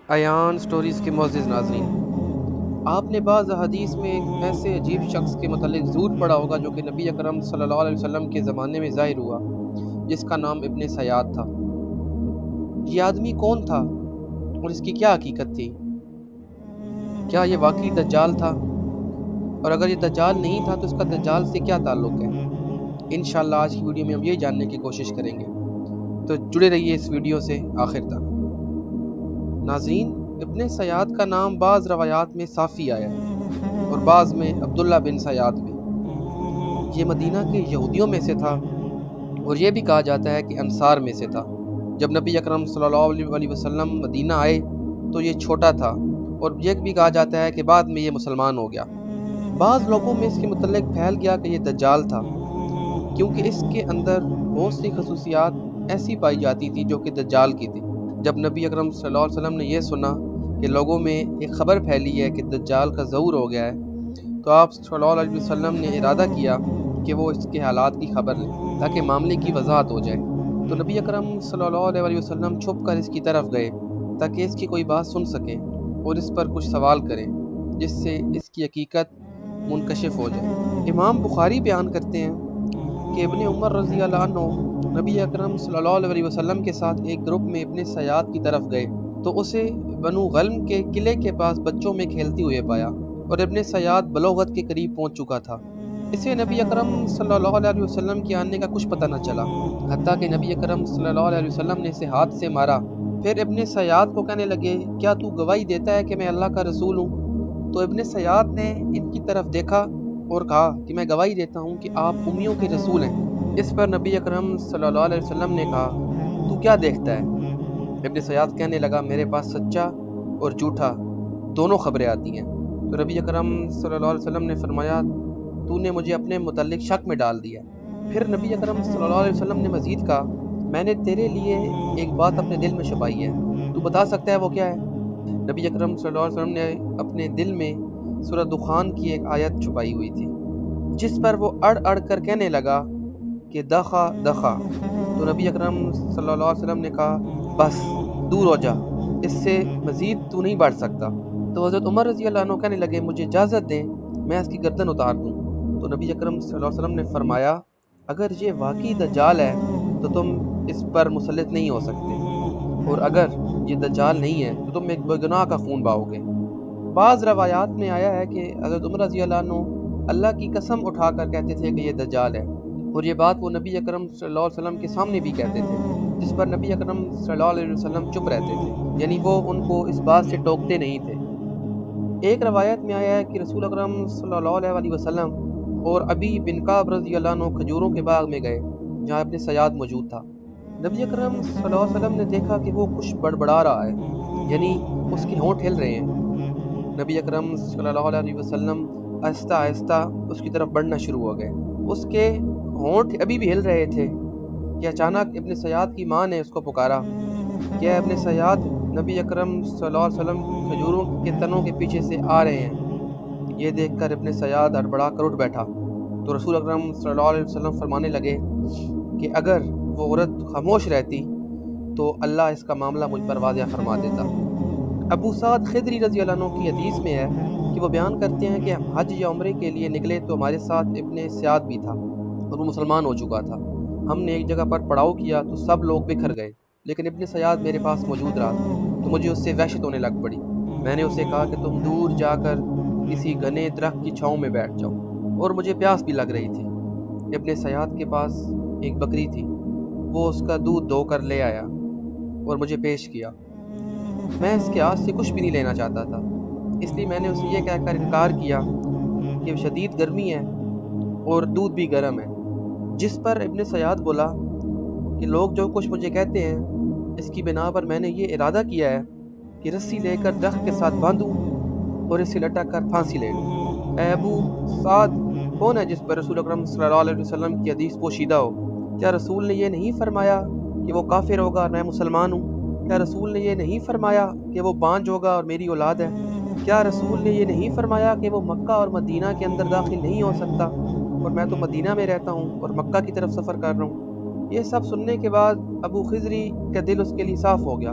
Ayan stories کے معزز ناظرین، آپ نے بعض احادیث میں ایک ایسے عجیب شخص کے متعلق ضرور پڑھا ہوگا جو کہ نبی اکرم صلی اللہ علیہ وسلم کے زمانے میں ظاہر ہوا، جس کا نام ابن سیاد تھا۔ یہ آدمی کون تھا اور اس کی کیا حقیقت تھی؟ کیا یہ واقعی دجال تھا؟ اور اگر یہ دجال نہیں تھا تو اس کا دجال سے کیا تعلق ہے؟ انشاءاللہ آج کی ویڈیو میں ہم یہ جاننے کی کوشش کریں گے، تو جڑے رہیے اس ویڈیو سے آخر تک۔ ناظرین، ابن سیاد کا نام بعض روایات میں صافی آیا ہے اور بعض میں عبداللہ بن سیاد میں۔ یہ مدینہ کے یہودیوں میں سے تھا اور یہ بھی کہا جاتا ہے کہ انصار میں سے تھا۔ جب نبی اکرم صلی اللہ علیہ وسلم مدینہ آئے تو یہ چھوٹا تھا اور یہ بھی کہا جاتا ہے کہ بعد میں یہ مسلمان ہو گیا۔ بعض لوگوں میں اس کے متعلق پھیل گیا کہ یہ دجال تھا، کیونکہ اس کے اندر بہت سی خصوصیات ایسی پائی جاتی تھی جو کہ دجال کی تھی۔ جب نبی اکرم صلی اللہ علیہ وسلم نے یہ سنا کہ لوگوں میں ایک خبر پھیلی ہے کہ دجال کا ظہور ہو گیا ہے، تو آپ صلی اللہ علیہ وسلم نے ارادہ کیا کہ وہ اس کے حالات کی خبر لیں تاکہ معاملے کی وضاحت ہو جائے۔ تو نبی اکرم صلی اللہ علیہ وسلم چھپ کر اس کی طرف گئے تاکہ اس کی کوئی بات سن سکیں اور اس پر کچھ سوال کریں، جس سے اس کی حقیقت منکشف ہو جائے۔ امام بخاری بیان کرتے ہیں کہ ابن عمر رضی اللہ عنہ نبی اکرم صلی اللہ علیہ وسلم کے ساتھ ایک گروپ میں ابن سیاد کی طرف گئے تو اسے بنو غلم کے قلعے کے پاس بچوں میں کھیلتے ہوئے پایا اور ابن سیاد بلوغت کے قریب پہنچ چکا تھا۔ اسے نبی اکرم صلی اللہ علیہ وسلم کے آنے کا کچھ پتہ نہ چلا، حتیٰ کہ نبی اکرم صلی اللہ علیہ وسلم نے اسے ہاتھ سے مارا۔ پھر ابن سیاد کو کہنے لگے، کیا تو گواہی دیتا ہے کہ میں اللہ کا رسول ہوں؟ تو ابن سیاد نے ان کی طرف دیکھا اور کہا کہ میں گواہی دیتا ہوں کہ آپ امیوں کے رسول ہیں۔ اس پر نبی اکرم صلی اللہ علیہ وسلم نے کہا، تو کیا دیکھتا ہے؟ ابن سیاد کہنے لگا، میرے پاس سچا اور جھوٹا دونوں خبریں آتی ہیں۔ تو نبی اکرم صلی اللہ علیہ وسلم نے فرمایا، تو نے مجھے اپنے متعلق شک میں ڈال دیا۔ پھر نبی اکرم صلی اللہ علیہ وسلم نے مزید کہا، میں نے تیرے لیے ایک بات اپنے دل میں چھپائی ہے، تو بتا سکتا ہے وہ کیا ہے؟ نبی اکرم صلی اللہ علیہ وسلم نے اپنے دل میں سورہ دخان کی ایک آیت چھپائی ہوئی تھی، جس پر وہ اڑ اڑ کر کہنے لگا کہ دخا دخا۔ تو نبی اکرم صلی اللہ علیہ وسلم نے کہا، بس دور ہو جا، اس سے مزید تو نہیں بڑھ سکتا۔ تو حضرت عمر رضی اللہ عنہ کہنے لگے، مجھے اجازت دیں میں اس کی گردن اتار دوں۔ تو نبی اکرم صلی اللہ علیہ وسلم نے فرمایا، اگر یہ واقعی دجال ہے تو تم اس پر مسلط نہیں ہو سکتے، اور اگر یہ دجال نہیں ہے تو تم ایک بے گناہ کا خون بہاؤ گے۔ بعض روایات میں آیا ہے کہ حضرت عمر رضی اللہ عنہ اللہ کی قسم اٹھا کر کہتے تھے کہ یہ دجال ہے، اور یہ بات وہ نبی اکرم صلی اللہ علیہ وسلم کے سامنے بھی کہتے تھے، جس پر نبی اکرم صلی اللہ علیہ وسلم چپ رہتے تھے، یعنی وہ ان کو اس بات سے ٹوکتے نہیں تھے۔ ایک روایت میں آیا ہے کہ رسول اکرم صلی اللہ علیہ وسلم اور ابی بن کعب رضی اللہ عنہ کھجوروں کے باغ میں گئے جہاں ابن سیاد موجود تھا۔ نبی اکرم صلی اللہ علیہ وسلم نے دیکھا کہ وہ کچھ بڑبڑا رہا ہے، یعنی اس کے ہونٹ ہل رہے ہیں۔ نبی اکرم صلی اللہ علیہ وسلم آہستہ آہستہ اس کی طرف بڑھنا شروع ہو گئے۔ اس کے ہونٹ ابھی بھی ہل رہے تھے کہ اچانک ابن سیاد کی ماں نے اس کو پکارا کہ اے ابن سیاد، نبی اکرم صلی اللہ علیہ وسلم کھجوروں کے تنوں کے پیچھے سے آ رہے ہیں۔ یہ دیکھ کر ابن سیاد ہڑبڑا کر اٹھ بیٹھا تو رسول اکرم صلی اللہ علیہ وسلم فرمانے لگے کہ اگر وہ عورت خاموش رہتی تو اللہ اس کا معاملہ مجھ پر واضح فرما دیتا۔ ابو سعد خدری رضی اللہ عنہ کی حدیث میں ہے کہ وہ بیان کرتے ہیں کہ ہم حج یا عمرے کے لیے نکلے تو ہمارے ساتھ ابن سیاد بھی تھا اور وہ مسلمان ہو چکا تھا۔ ہم نے ایک جگہ پر پڑاؤ کیا تو سب لوگ بکھر گئے، لیکن ابن سیاد میرے پاس موجود رہا تو مجھے اس سے وحشت ہونے لگ پڑی۔ میں نے اسے کہا کہ تم دور جا کر کسی گھنے درخت کی چھاؤں میں بیٹھ جاؤ، اور مجھے پیاس بھی لگ رہی تھی۔ ابن سیاد کے پاس ایک بکری تھی، وہ اس کا دودھ دھو کر لے آیا اور مجھے پیش کیا۔ میں اس کے ہاتھ سے کچھ بھی نہیں لینا چاہتا تھا، اس لیے میں نے اسے یہ کہہ کر انکار کیا کہ شدید گرمی ہے اور دودھ بھی گرم ہے، جس پر ابن سیاد بولا کہ لوگ جو کچھ مجھے کہتے ہیں اس کی بنا پر میں نے یہ ارادہ کیا ہے کہ رسی لے کر درخت کے ساتھ باندھوں اور اسے لٹک کر پھانسی لے لوں۔ اے ابو سعد، کون ہے جس پر رسول اکرم صلی اللہ علیہ وسلم کی حدیث پوشیدہ ہو؟ کیا رسول نے یہ نہیں فرمایا کہ وہ کافر ہوگا اور میں مسلمان ہوں؟ کیا رسول نے یہ نہیں فرمایا کہ وہ بانجھ ہوگا اور میری اولاد ہے؟ کیا رسول نے یہ نہیں فرمایا کہ وہ مکہ اور مدینہ کے اندر داخل نہیں ہو سکتا اور میں تو مدینہ میں رہتا ہوں اور مکہ کی طرف سفر کر رہا ہوں؟ یہ سب سننے کے بعد ابو خضری کا دل اس کے لیے صاف ہو گیا